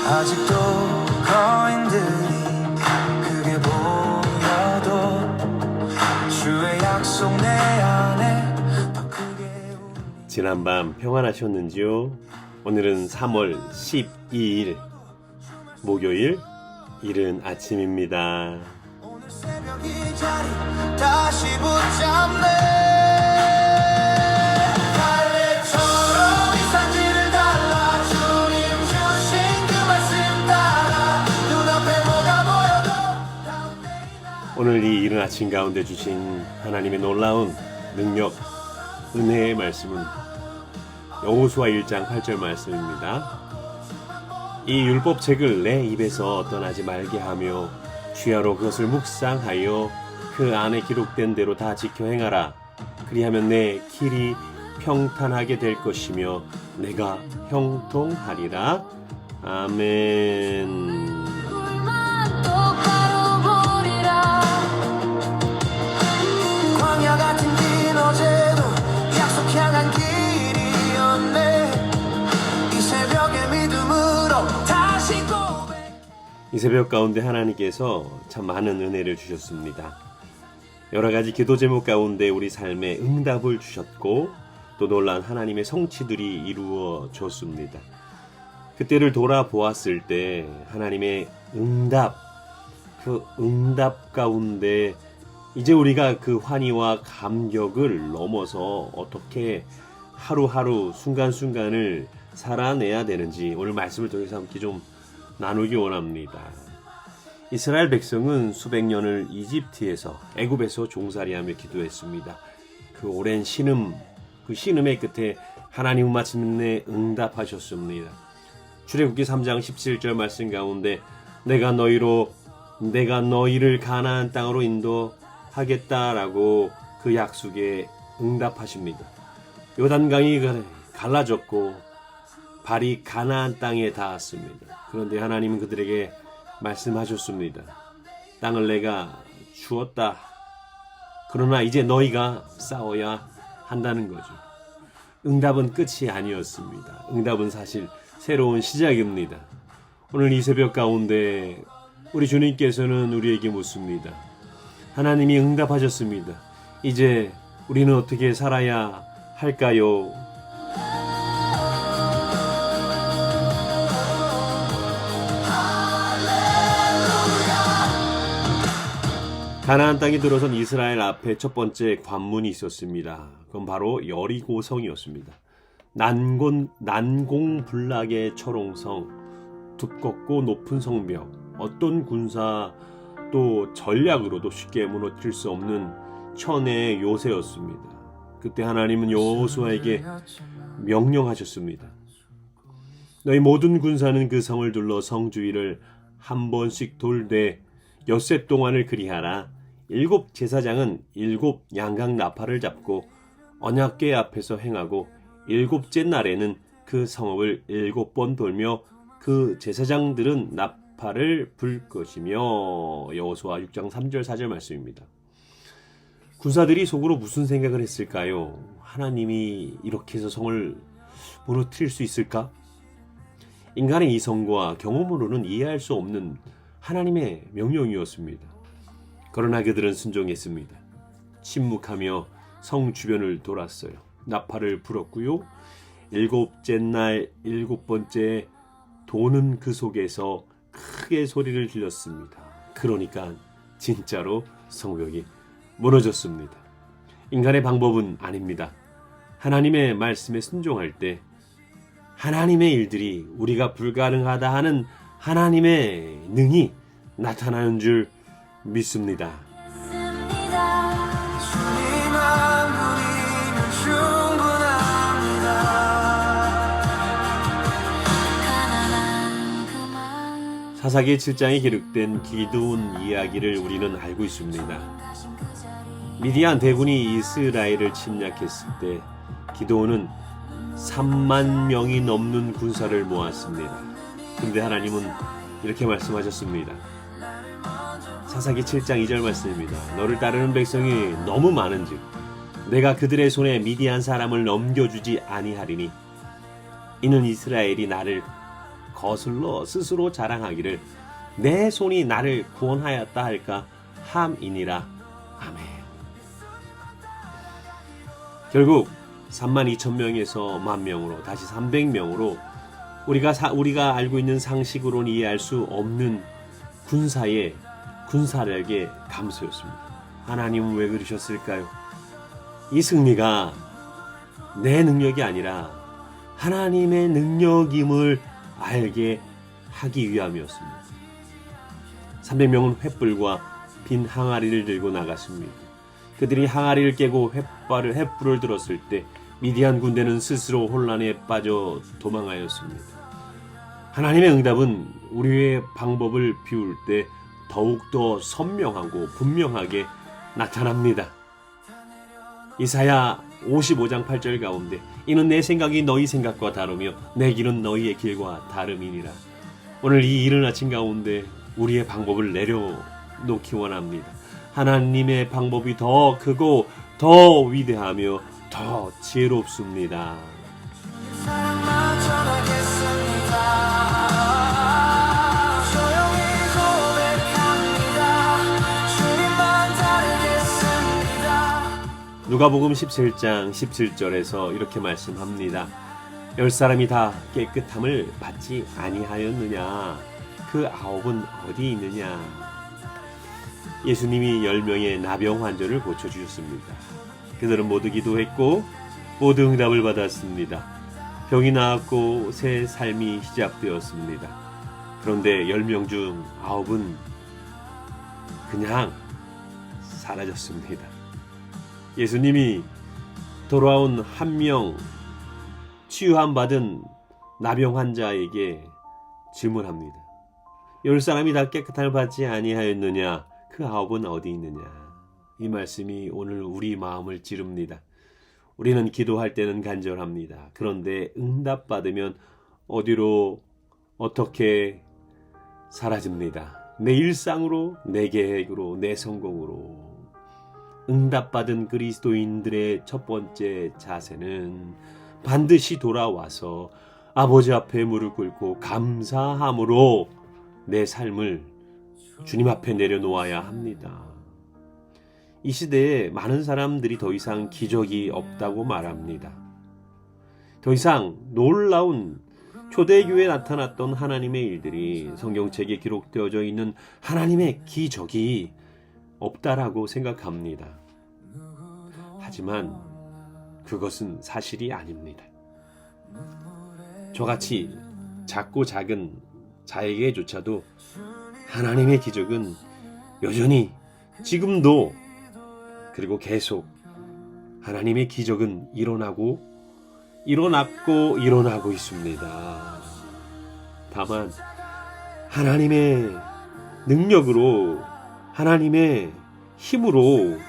아직도 거인들이 크게 보여도 주의 약속 내 안에 더 크게 지난밤 평안하셨는지요? 오늘은 3월 12일 목요일 이른 아침입니다. 오늘 새벽 이 자리 다시 붙잡네. 달래처럼 이 산지를 달라 주님 주신 그 말씀 따라 눈앞에 뭐가 보여도 다음 내일 오늘 이 이른 아침 가운데 주신 하나님의 놀라운 능력, 은혜의 말씀은 여호수아 1장 8절 말씀입니다. 이 율법책을 내 입에서 떠나지 말게 하며 주야로 그것을 묵상하여 그 안에 기록된 대로 다 지켜 행하라. 그리하면 내 길이 평탄하게 될 것이며 내가 형통하리라. 아멘. 광야 같은 긴 어제도 약속 향한 길이었네. 이 새벽의 믿음으로 다시 고백. 이 새벽 가운데 하나님께서 참 많은 은혜를 주셨습니다. 여러 가지 기도 제목 가운데 우리 삶에 응답을 주셨고 또 놀란 하나님의 성취들이 이루어졌습니다. 그때를 돌아보았을 때 하나님의 응답, 그 응답 가운데 이제 우리가 그 환희와 감격을 넘어서 어떻게 하루하루 순간순간을 살아내야 되는지 오늘 말씀을 통해서 함께 좀 나누기 원합니다. 이스라엘 백성은 수백 년을 이집트에서 애굽에서 종살이하며 기도했습니다. 그 오랜 신음, 그 신음의 끝에 하나님은 마침내 응답하셨습니다. 출애굽기 3장 17절 말씀 가운데 내가 너희를 가나안 땅으로 인도하겠다라고 그 약속에 응답하십니다. 요단강이 갈라졌고 발이 가나안 땅에 닿았습니다. 그런데 하나님은 그들에게 말씀하셨습니다. 땅을 내가 주었다. 그러나 이제 너희가 싸워야 한다는 거죠. 응답은 끝이 아니었습니다. 응답은 사실 새로운 시작입니다. 오늘 이 새벽 가운데 우리 주님께서는 우리에게 묻습니다. 하나님이 응답하셨습니다. 이제 우리는 어떻게 살아야 할까요? 가나안 땅에 들어선 이스라엘 앞에 첫 번째 관문이 있었습니다. 그건 바로 여리고성이었습니다. 난공불락의 철옹성, 두껍고 높은 성벽, 어떤 군사 또 전략으로도 쉽게 무너뜨릴 수 없는 천의 요새였습니다. 그때 하나님은 여호수아에게 명령하셨습니다. 너희 모든 군사는 그 성을 둘러 성 주위를 한 번씩 돌되 엿새 동안을 그리하라. 7 제사장은 7 양각 나팔을 잡고 언약궤 앞에서 행하고 7째 날에는 그 성읍을 7번 돌며 그 제사장들은 나팔을 불 것이며. 여호수아 6장 3절 4절 말씀입니다. 군사들이 속으로 무슨 생각을 했을까요? 하나님이 이렇게 해서 성을 무너뜨릴 수 있을까? 인간의 이성과 경험으로는 이해할 수 없는 하나님의 명령이었습니다. 그러나 그들은 순종했습니다. 침묵하며 성 주변을 돌았어요. 나팔을 불었고요. 7째 날 7번째 도는 그 속에서 크게 소리를 질렀습니다. 그러니까 진짜로 성벽이 무너졌습니다. 인간의 방법은 아닙니다. 하나님의 말씀에 순종할 때 하나님의 일들이 우리가 불가능하다 하는 하나님의 능이 나타나는 줄 믿습니다. 주님 한 분이면 충분합니다. 사사기 7장에 기록된 기드온 이야기를 우리는 알고 있습니다. 미디안 대군이 이스라엘을 침략했을 때 기드온은 3만 명이 넘는 군사를 모았습니다. 그런데 하나님은 이렇게 말씀하셨습니다. 사사기 7장 2절 말씀입니다. 너를 따르는 백성이 너무 많은즉 내가 그들의 손에 미디안 사람을 넘겨주지 아니하리니 이는 이스라엘이 나를 거슬러 스스로 자랑하기를 내 손이 나를 구원하였다 할까 함이니라. 아멘. 결국 32,000명에서 10,000명으로 다시 300명으로 우리가 알고 있는 상식으로는 이해할 수 없는 군사력의 감소였습니다. 하나님은 왜 그러셨을까요? 이 승리가 내 능력이 아니라 하나님의 능력임을 알게 하기 위함이었습니다. 300명은 횃불과 빈 항아리를 들고 나갔습니다. 그들이 항아리를 깨고 횃불을 들었을 때 미디안 군대는 스스로 혼란에 빠져 도망하였습니다. 하나님의 응답은 우리의 방법을 비울 때 더욱더 선명하고 분명하게 나타납니다. 이사야 55장 8절 가운데 이는 내 생각이 너희 생각과 다르며 내 길은 너희의 길과 다름이니라. 오늘 이 이른 아침 가운데 우리의 방법을 내려놓기 원합니다. 하나님의 방법이 더 크고 더 위대하며 더 지혜롭습니다. 사랑만 전하겠습니다. 조용히 고백합니다. 주님만 따르겠습니다. 누가복음 17장 17절에서 이렇게 말씀합니다. 10사람이 다 깨끗함을 받지 아니하였느냐? 그 9은 어디 있느냐? 예수님이 10명의 나병 환자를 고쳐주셨습니다. 그들은 모두 기도했고 모두 응답을 받았습니다. 병이 나았고 새 삶이 시작되었습니다. 그런데 10명 중 9은 그냥 사라졌습니다. 예수님이 돌아온 한 명 치유함 받은 나병 환자에게 질문합니다. 10사람이 다 깨끗함을 받지 아니하였느냐? 그 9은 어디 있느냐? 이 말씀이 오늘 우리 마음을 찌릅니다. 우리는 기도할 때는 간절합니다. 그런데 응답받으면 어디로 어떻게 사라집니다. 내 일상으로, 내 계획으로, 내 성공으로. 응답받은 그리스도인들의 첫 번째 자세는 반드시 돌아와서 아버지 앞에 무릎 꿇고 감사함으로 내 삶을 주님 앞에 내려놓아야 합니다. 이 시대에 많은 사람들이 더 이상 기적이 없다고 말합니다. 더 이상 놀라운 초대교회에 나타났던 하나님의 일들이 성경책에 기록되어져 있는 하나님의 기적이 없다라고 생각합니다. 하지만 그것은 사실이 아닙니다. 저같이 작고 작은 자에게조차도 하나님의 기적은 여전히 지금도 그리고 계속 하나님의 기적은 일어나고 있습니다. 다만 하나님의 능력으로 하나님의 힘으로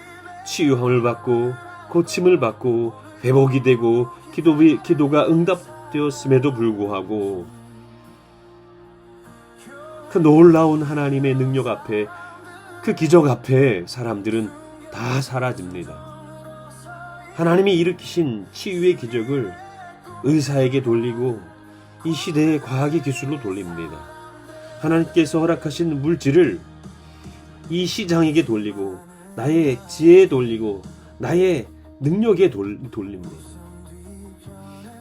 치유함을 받고 고침을 받고 회복이 되고 기도가 응답되었음에도 불구하고 그 놀라운 하나님의 능력 앞에 그 기적 앞에 사람들은 다 사라집니다. 하나님이 일으키신 치유의 기적을 의사에게 돌리고 이 시대의 과학의 기술로 돌립니다. 하나님께서 허락하신 물질을 이 시장에게 돌리고 나의 지혜에 돌리고 나의 능력에 돌립니다.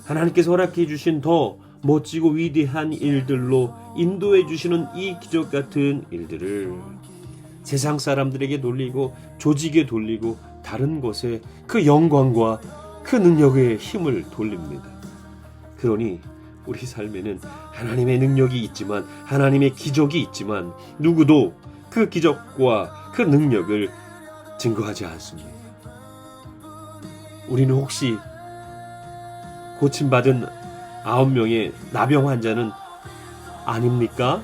하나님께서 허락해 주신 더 멋지고 위대한 일들로 인도해 주시는 이 기적 같은 일들을 세상 사람들에게 돌리고 조직에 돌리고 다른 곳에 그 영광과 그 능력의 힘을 돌립니다. 그러니 우리 삶에는 하나님의 능력이 있지만 하나님의 기적이 있지만 누구도 그 기적과 그 능력을 증거하지 않습니다. 우리는 혹시 고침받은 9명의 나병 환자는 아닙니까?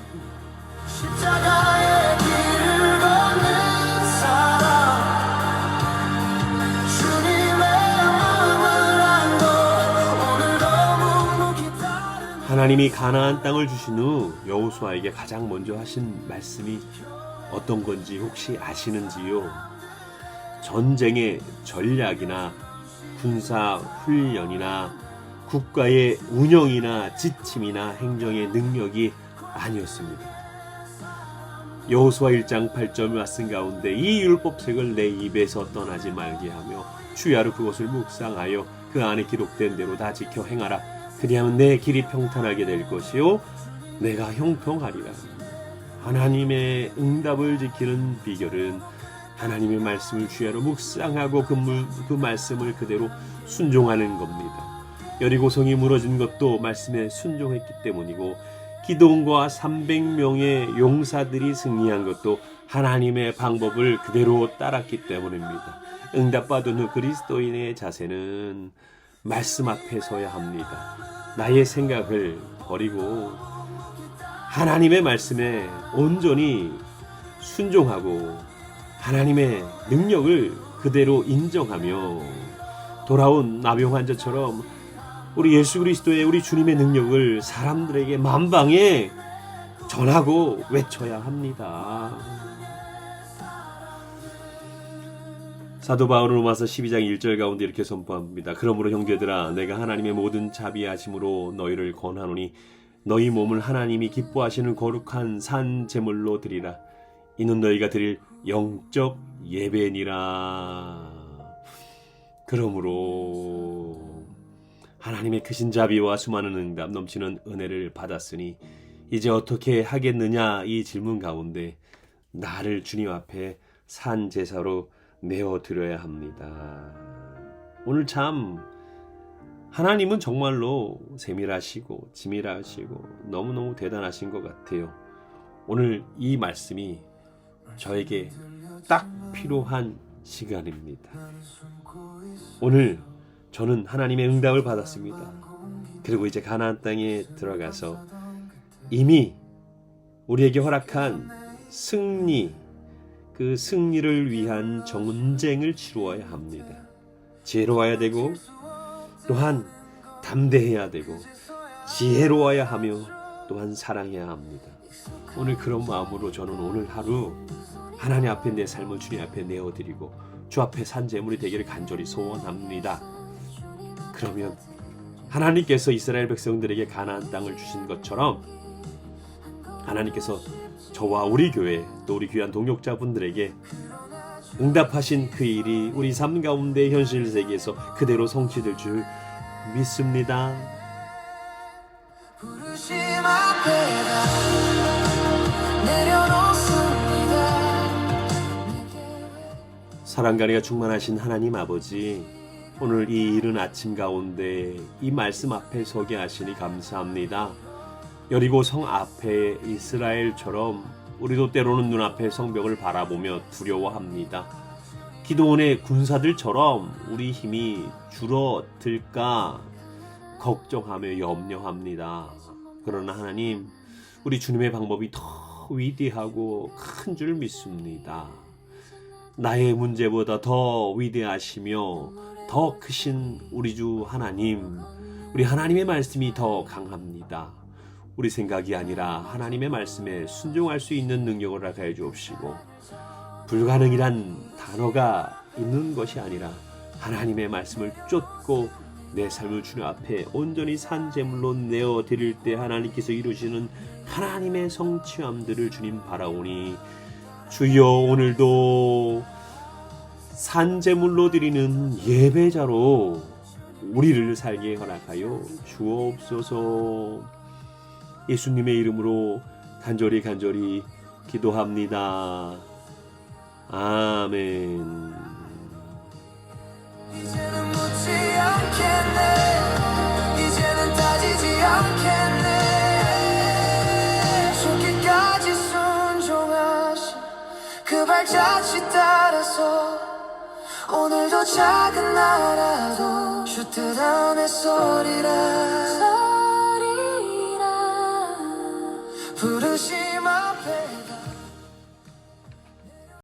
십자가의 길을 걷는 사람 주님의 마음을 안고 오늘도 묵묵히 따르는 하나님이 가나안 땅을 주신 후 여호수아에게 가장 먼저 하신 말씀이 어떤 건지 혹시 아시는지요? 전쟁의 전략이나 군사 훈련이나 국가의 운영이나 지침이나 행정의 능력이 아니었습니다. 여호수아 1장 8절 말씀 가운데 이 율법책을 내 입에서 떠나지 말게 하며 주야로 그것을 묵상하여 그 안에 기록된 대로 다 지켜 행하라. 그리하면 내 길이 평탄하게 될 것이요 내가 형통하리라. 하나님의 응답을 지키는 비결은 하나님의 말씀을 주야로 묵상하고 그 말씀을 그대로 순종하는 겁니다. 여리고성이 무너진 것도 말씀에 순종했기 때문이고 기드온과 300명의 용사들이 승리한 것도 하나님의 방법을 그대로 따랐기 때문입니다. 응답받은 후 그리스도인의 자세는 말씀 앞에 서야 합니다. 나의 생각을 버리고 하나님의 말씀에 온전히 순종하고 하나님의 능력을 그대로 인정하며 돌아온 나병 환자처럼 우리 예수 그리스도의 우리 주님의 능력을 사람들에게 만방에 전하고 외쳐야 합니다. 사도 바울은 로마서 12장 1절 가운데 이렇게 선포합니다. 그러므로 형제들아 내가 하나님의 모든 자비하심으로 너희를 권하노니 너희 몸을 하나님이 기뻐하시는 거룩한 산 제물로 드리라. 이는 너희가 드릴 영적 예배니라. 그러므로 하나님의 크신 자비와 수많은 응답 넘치는 은혜를 받았으니 이제 어떻게 하겠느냐 이 질문 가운데 나를 주님 앞에 산 제사로 내어드려야 합니다. 오늘 참 하나님은 정말로 세밀하시고 지밀하시고 너무너무 대단하신 것 같아요. 오늘 이 말씀이 저에게 딱 필요한 시간입니다. 오늘 저는 하나님의 응답을 받았습니다. 그리고 이제 가나안 땅에 들어가서 이미 우리에게 허락한 승리, 그 승리를 위한 전쟁을 치루어야 합니다. 지혜로워야 되고 또한 담대해야 되고 지혜로워야 하며 또한 사랑해야 합니다. 오늘 그런 마음으로 저는 오늘 하루 하나님 앞에 내 삶을 주님 앞에 내어드리고 주 앞에 산 제물이 되기를 간절히 소원합니다. 그러면 하나님께서 이스라엘 백성들에게 가나안 땅을 주신 것처럼 하나님께서 저와 우리 교회 또 우리 귀한 동역자분들에게 응답하신 그 일이 우리 삶 가운데 현실 세계에서 그대로 성취될 줄 믿습니다. 부르심 앞에다 내려놓습니다. 사랑과 은혜가 충만하신 하나님 아버지, 오늘 이 이른 아침 가운데 이 말씀 앞에 서게 하시니 감사합니다. 여리고 성 앞에 이스라엘처럼 우리도 때로는 눈앞에 성벽을 바라보며 두려워합니다. 기드온의 군사들처럼 우리 힘이 줄어들까 걱정하며 염려합니다. 그러나 하나님, 우리 주님의 방법이 더 위대하고 큰 줄 믿습니다. 나의 문제보다 더 위대하시며 더 크신 우리 주 하나님, 우리 하나님의 말씀이 더 강합니다. 우리 생각이 아니라 하나님의 말씀에 순종할 수 있는 능력을 허락하여 주옵시고, 불가능이란 단어가 있는 것이 아니라 하나님의 말씀을 쫓고 내 삶을 주님 앞에 온전히 산 제물로 내어드릴 때 하나님께서 이루시는 하나님의 성취함들을 주님 바라오니, 주여 오늘도 산 제물로 드리는 예배자로 우리를 살게 허락하여 주옵소서. 예수님의 이름으로 간절히 기도합니다. 아멘. 이제는 묻지 않겠네. 이제는 따지지 않겠네. 죽기까지 순종하신 그 발자취 따라서 오늘도 작은 나라도 주 뜻 안에 서리라. 부르심